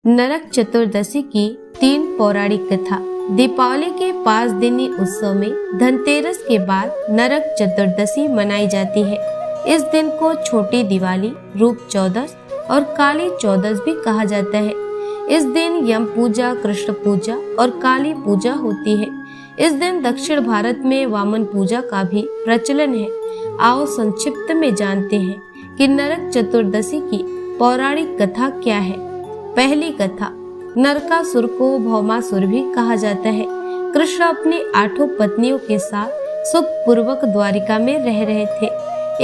नरक चतुर्दशी की 3 पौराणिक कथा। दीपावली के 5 दिनी उत्सव में धनतेरस के बाद नरक चतुर्दशी मनाई जाती है। इस दिन को छोटी दिवाली, रूप चौदस और काली चौदस भी कहा जाता है। इस दिन यम पूजा, कृष्ण पूजा और काली पूजा होती है। इस दिन दक्षिण भारत में वामन पूजा का भी प्रचलन है। आओ संक्षिप्त में जानते हैं कि नरक चतुर्दशी की पौराणिक कथा क्या है। पहली कथा, नरकासुर को भौमासुर भी कहा जाता है। कृष्ण अपनी 8 पत्नियों के साथ सुख पूर्वक द्वारिका में रह रहे थे।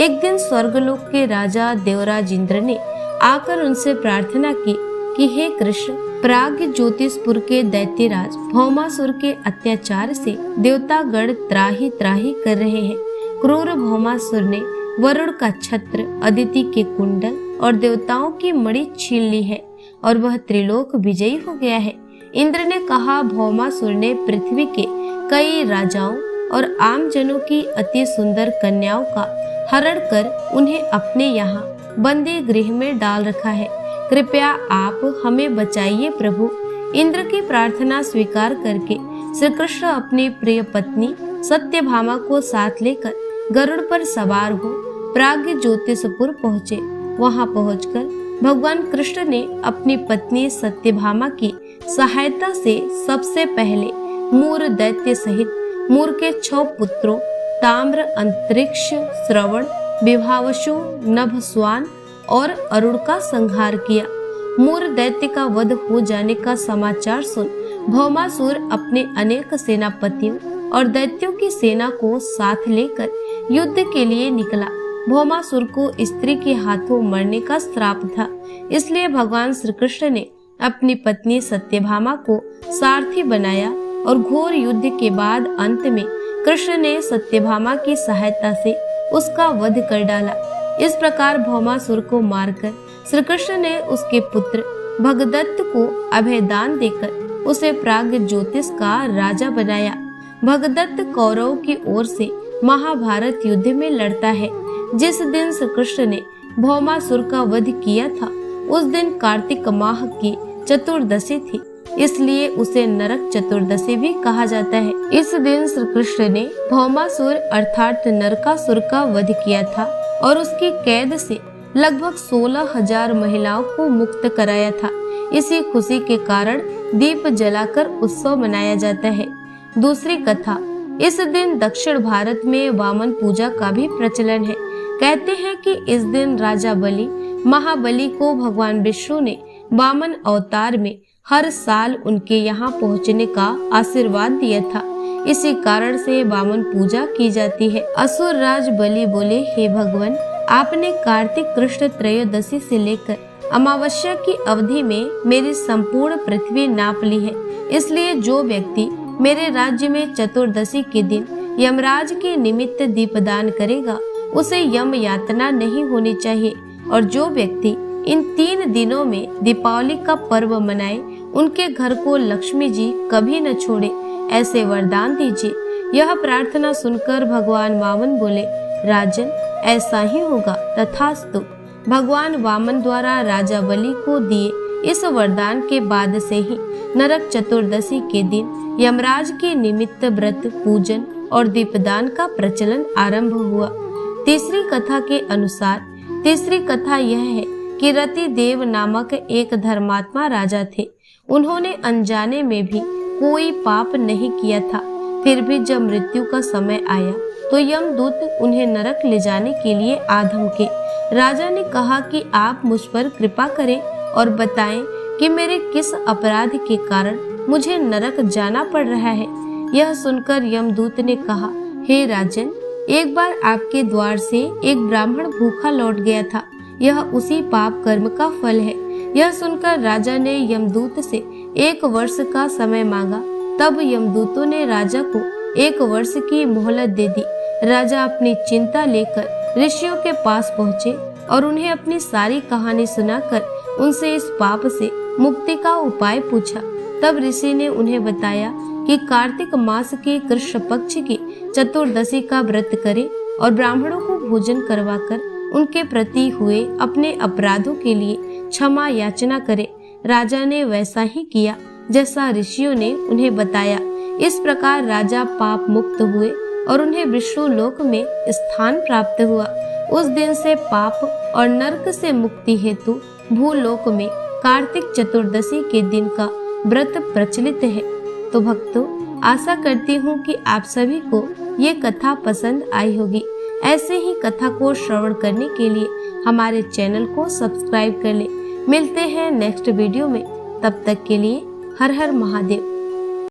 एक दिन स्वर्गलोक के राजा देवराज इंद्र ने आकर उनसे प्रार्थना की कि हे कृष्ण, प्राग्ञ ज्योतिषपुर के दैत्यराज भौमासुर के अत्याचार से देवतागण त्राही त्राही कर रहे हैं। क्रूर भौमासुर ने वरुण का छत्र, अदिति के कुंडल और देवताओं की मणि छीन ली है और वह त्रिलोक विजयी हो गया है। इंद्र ने कहा, भौमासुर ने पृथ्वी के कई राजाओं और आम जनों की अति सुंदर कन्याओं का हरण कर उन्हें अपने यहाँ बंदी गृह में डाल रखा है। कृपया आप हमें बचाइए प्रभु। इंद्र की प्रार्थना स्वीकार करके श्री कृष्ण अपनी प्रिय पत्नी सत्यभामा को साथ लेकर गरुड़ पर सवार हो प्राग्ञ ज्योतिषपुर पहुँचे। वहाँ पहुंचकर भगवान कृष्ण ने अपनी पत्नी सत्यभामा की सहायता से सबसे पहले मूर दैत्य सहित मूर के 6 पुत्रों ताम्र, अंतरिक्ष, श्रवण, विभावशु, नभ, स्वान और अरुण का संहार किया। मूर दैत्य का वध हो जाने का समाचार सुन भौमासुर अपने अनेक सेनापतियों और दैत्यों की सेना को साथ लेकर युद्ध के लिए निकला। भौमासुर को स्त्री के हाथों मरने का श्राप था, इसलिए भगवान श्री कृष्ण ने अपनी पत्नी सत्यभामा को सारथी बनाया और घोर युद्ध के बाद अंत में कृष्ण ने सत्यभामा की सहायता से उसका वध कर डाला। इस प्रकार भौमासुर को मारकर श्री कृष्ण ने उसके पुत्र भगदत्त को अभयदान देकर उसे प्राग्ञ ज्योतिष का राजा बनाया। भगदत्त कौरवों की ओर से महाभारत युद्ध में लड़ता है। जिस दिन श्री कृष्ण ने भौमासुर का वध किया था उस दिन कार्तिक माह की चतुर्दशी थी, इसलिए उसे नरक चतुर्दशी भी कहा जाता है। इस दिन श्री कृष्ण ने भौमासुर अर्थात नरकासुर का वध किया था और उसकी कैद से लगभग 16,000 महिलाओं को मुक्त कराया था। इसी खुशी के कारण दीप जलाकर उत्सव मनाया जाता है। दूसरी कथा, इस दिन दक्षिण भारत में वामन पूजा का भी प्रचलन है। कहते हैं कि इस दिन राजा बलि महाबली को भगवान विष्णु ने वामन अवतार में हर साल उनके यहाँ पहुँचने का आशीर्वाद दिया था। इसी कारण से वामन पूजा की जाती है। असुर राज बलि बोले, हे भगवान, आपने कार्तिक कृष्ण त्रयोदशी से लेकर अमावस्या की अवधि में मेरी संपूर्ण पृथ्वी नाप ली है, इसलिए जो व्यक्ति मेरे राज्य में चतुर्दशी के दिन यमराज के निमित्त दीपदान करेगा उसे यम यातना नहीं होनी चाहिए, और जो व्यक्ति इन 3 दिनों में दीपावली का पर्व मनाए उनके घर को लक्ष्मी जी कभी न छोड़े, ऐसे वरदान दीजिए। यह प्रार्थना सुनकर भगवान वामन बोले, राजन, ऐसा ही होगा, तथास्तु। भगवान वामन द्वारा राजा बलि को दिए इस वरदान के बाद से ही नरक चतुर्दशी के दिन यमराज के निमित्त व्रत, पूजन और दीपदान का प्रचलन आरंभ हुआ। तीसरी कथा के अनुसार तीसरी कथा यह है कि रति देव नामक एक धर्मात्मा राजा थे। उन्होंने अनजाने में भी कोई पाप नहीं किया था। फिर भी जब मृत्यु का समय आया तो यमदूत उन्हें नरक ले जाने के लिए आ धमके। राजा ने कहा कि आप मुझ पर कृपा करें और बताएं कि मेरे किस अपराध के कारण मुझे नरक जाना पड़ रहा है। यह सुनकर यमदूत ने कहा, हे राजन, एक बार आपके द्वार से एक ब्राह्मण भूखा लौट गया था, यह उसी पाप कर्म का फल है। यह सुनकर राजा ने यमदूत से 1 वर्ष का समय मांगा। तब यमदूतों ने राजा को 1 वर्ष की मोहलत दे दी। राजा अपनी चिंता लेकर ऋषियों के पास पहुँचे और उन्हें अपनी सारी कहानी सुनाकर उनसे इस पाप से मुक्ति का उपाय पूछा। तब ऋषि ने उन्हें बताया कि कार्तिक मास के कृष्ण पक्ष की चतुर्दशी का व्रत करें और ब्राह्मणों को भोजन करवाकर उनके प्रति हुए अपने अपराधों के लिए क्षमा याचना करें। राजा ने वैसा ही किया जैसा ऋषियों ने उन्हें बताया। इस प्रकार राजा पाप मुक्त हुए और उन्हें विष्णु लोक में स्थान प्राप्त हुआ। उस दिन से पाप और नरक से मुक्ति हेतु भूलोक में कार्तिक चतुर्दशी के दिन का व्रत प्रचलित है। तो भक्तों, आशा करती हूँ कि आप सभी को ये कथा पसंद आई होगी। ऐसे ही कथा को श्रवण करने के लिए हमारे चैनल को सब्सक्राइब कर लें। मिलते हैं नेक्स्ट वीडियो में, तब तक के लिए हर हर महादेव।